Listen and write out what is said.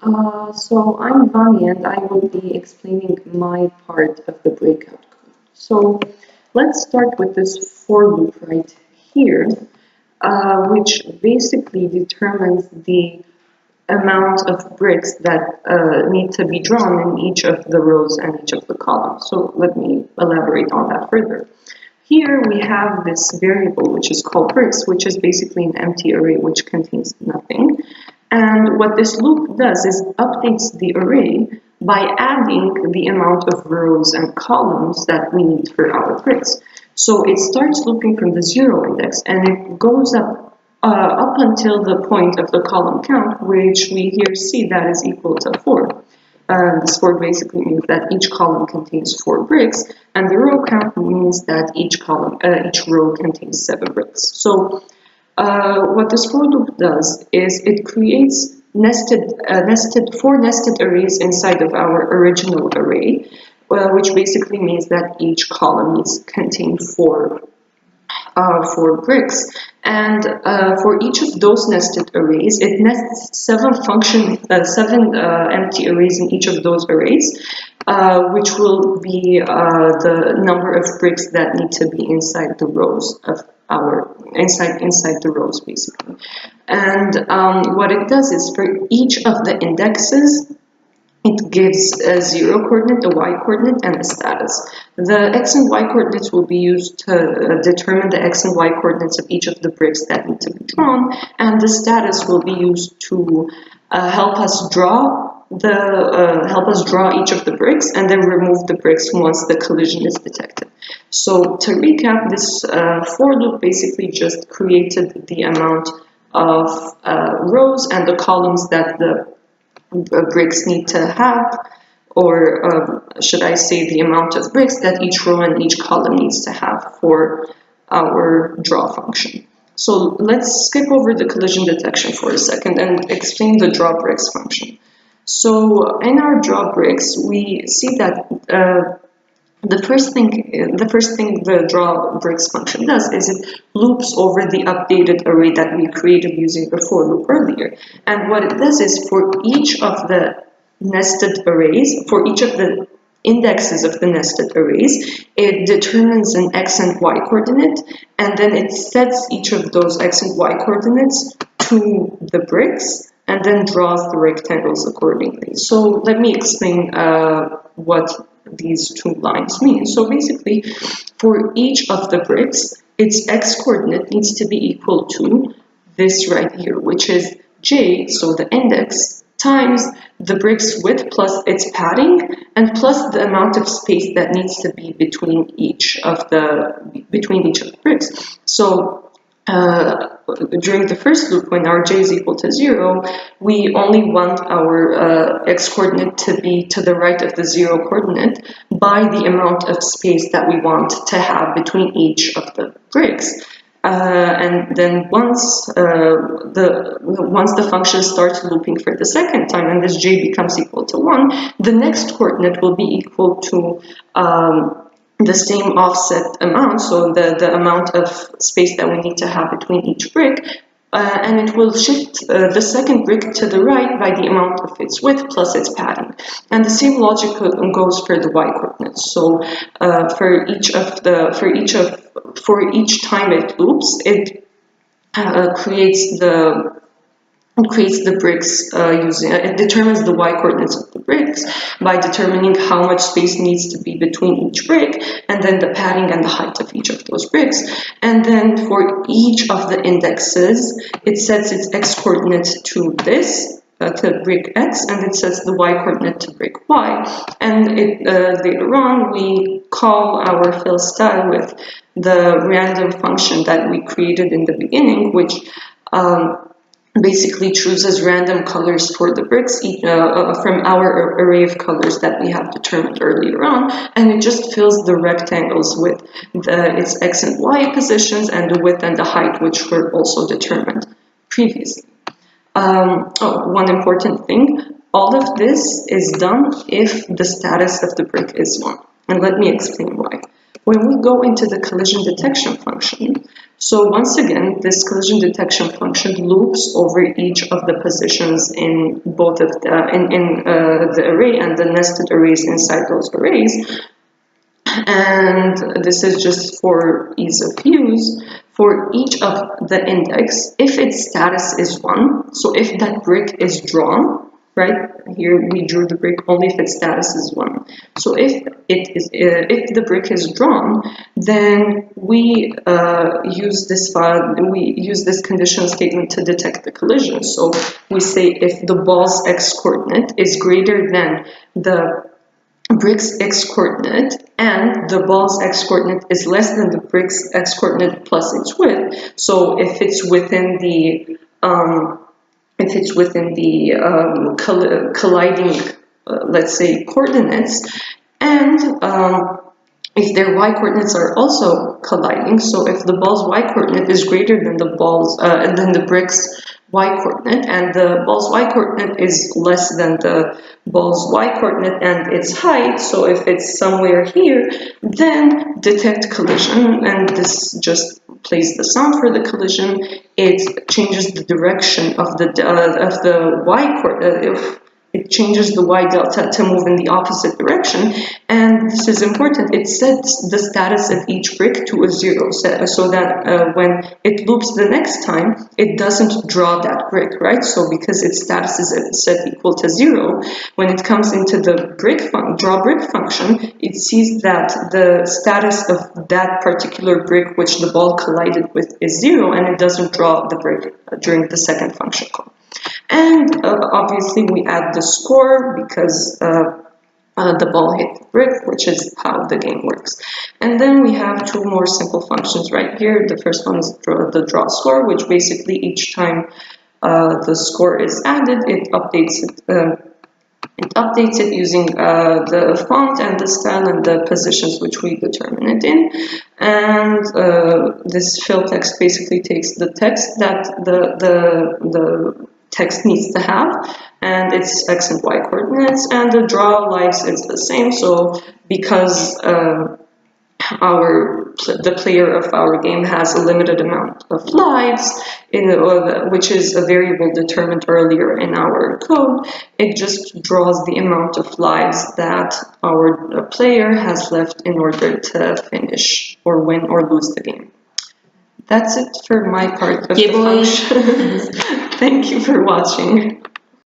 So I'm Vani and I will be explaining my part of the breakout code. So let's start with this for loop right here, which basically determines the amount of bricks that need to be drawn in each of the rows and each of the columns. So let me elaborate on that further. Here we have this variable which is called bricks, which is basically an empty array which contains nothing. And what this loop does is updates the array by adding the amount of rows and columns that we need for our bricks. So it starts looping from the 0 index and it goes up until the point of the column count, which we here see that is equal to 4. This 4 basically means that each column contains 4 bricks, and the row count means that each row contains 7 bricks. So what this for loop does is it creates four nested arrays inside of our original array, which basically means that each column needs to contain 4 bricks, and for each of those nested arrays, it nests 7 empty arrays in each of those arrays, which will be the number of bricks that need to be inside the rows of inside the rows basically. And what it does is for each of the indexes, it gives a 0 coordinate, a y coordinate, and a status. The x and y coordinates will be used to determine the x and y coordinates of each of the bricks that need to be drawn, and the status will be used to help us draw each of the bricks and then remove the bricks once the collision is detected. So to recap, this for loop basically just created the amount of rows and the columns that the bricks need to have, or should I say the amount of bricks that each row and each column needs to have for our draw function. So let's skip over the collision detection for a second and explain the draw bricks function. So in our draw bricks, we see that the first thing the draw bricks function does is it loops over the updated array that we created using the for loop earlier. And what it does is for each of the nested arrays, for each of the indexes of the nested arrays, it determines an x and y coordinate, and then it sets each of those x and y coordinates to the bricks and then draws the rectangles accordingly. So let me explain what these two lines mean. So basically, for each of the bricks, its x coordinate needs to be equal to this right here, which is j, so the index, times the bricks width plus its padding, and plus the amount of space that needs to be between each of the bricks. So during the first loop, when our j is equal to 0, we only want our x coordinate to be to the right of the 0 coordinate by the amount of space that we want to have between each of the bricks. And then once the function starts looping for the second time and this j becomes equal to 1, the next coordinate will be equal to the same offset amount, so the amount of space that we need to have between each brick, and it will shift the second brick to the right by the amount of its width plus its padding. And the same logic goes for the y coordinates. So for each time it loops, it creates the bricks it determines the y coordinates of the bricks by determining how much space needs to be between each brick, and then the padding and the height of each of those bricks. And then for each of the indexes, it sets its x coordinate to this, to brick x, and it sets the y coordinate to brick y. And later on, we call our fill style with the random function that we created in the beginning, which basically chooses random colors for the bricks from our array of colors that we have determined earlier on, and it just fills the rectangles with its x and y positions and the width and the height, which were also determined previously. One important thing, all of this is done if the status of the brick is 1, and let me explain why. When we go into the collision detection function, So once again, this collision detection function loops over each of the positions in both of the array and the nested arrays inside those arrays. And this is just for ease of use. For each of the index, if its status is 1, so if that brick is drawn, right? Here we drew the brick only if its status is 1. So if the brick is drawn, then we use this conditional statement to detect the collision. So we say if the ball's x coordinate is greater than the brick's x-coordinate and the ball's x-coordinate is less than the brick's x-coordinate plus its width. So if it's within the colliding, let's say, coordinates, and if their y-coordinates are also colliding, so if the ball's y-coordinate is greater than the brick's y-coordinate, and the ball's y-coordinate is less than the ball's y-coordinate and its height, so if it's somewhere here, then detect collision, and this just plays the sound for the collision. It changes the direction of the y-coordinate. It changes the y delta to move in the opposite direction, and this is important. It sets the status of each brick to a 0, so that when it loops the next time, it doesn't draw that brick, right? So because its status is set equal to 0, when it comes into the draw brick function, it sees that the status of that particular brick which the ball collided with is 0, and it doesn't draw the brick during the second function call. And obviously we add the score because the ball hit the brick, which is how the game works. And then we have two more simple functions right here. The first one is the draw score, which basically each time the score is added, it updates it using the font and the style and the positions which we determine it in. And this fill text basically takes the text that the text needs to have, and its x and y coordinates, and the draw lives is the same. So because the player of our game has a limited amount of lives, which is a variable determined earlier in our code, it just draws the amount of lives that our player has left in order to finish or win or lose the game. That's it for my part of the functions. Thank you for watching.